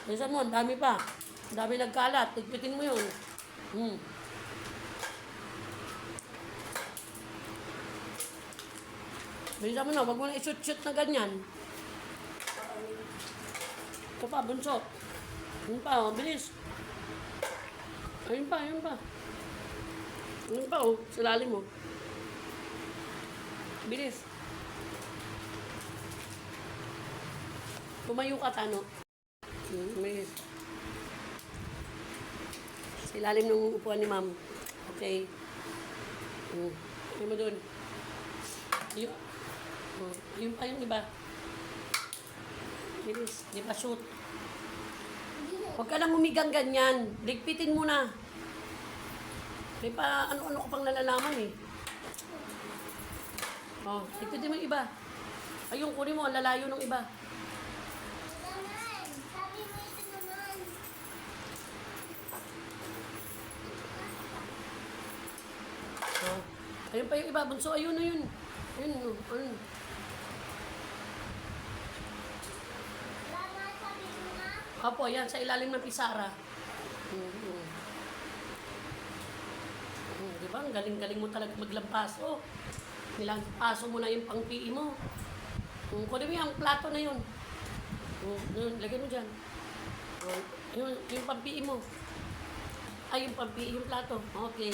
Bilisan mo, ang dami pa. Ang dami nagkalat. Tigpitin mo yun. Bilisan mo na, wag mo na i-shoot-shoot na ganyan. Ito pa, bunso. Yun pa, oh, bilis. Ayun pa, ayun pa. Ayun pa, oh, sa lalim mo. Bilis. Tumayo ka, Tano. Bilis. Sa ilalim ng upuan ni Ma'am. Okay. Ayun mo dun. Yun. Yun pa yung iba. Bilis. Di pa shoot. Huwag ka lang humigang ganyan. Ligpitin mo na. May pa ano-ano ko pang nalalaman eh. Oh, ligpitin mo yung iba. Ayun, kunin mo. Ang lalayo ng iba. Sabi mo ito naman. Oh. Ayun pa yung iba. Bunso, ayun na yun. Ayun, ayun. Lama, sabi mo nga. Apo, yan. Sa ilalim ng pisara. Di ba? Ang galing-galing mo talaga maglampas. Oh, nilampaso mo na yung pang-PE mo. Kunin mo yung plato na yun. Yun, lagay mo dyan. Yung pang-PE mo. Ay, yung pang-PE, yung plato. Okay.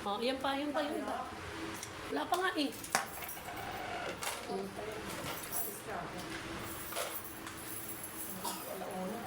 Oh, yan pa, yun pa, yun pa. Wala pa nga eh. Alauna.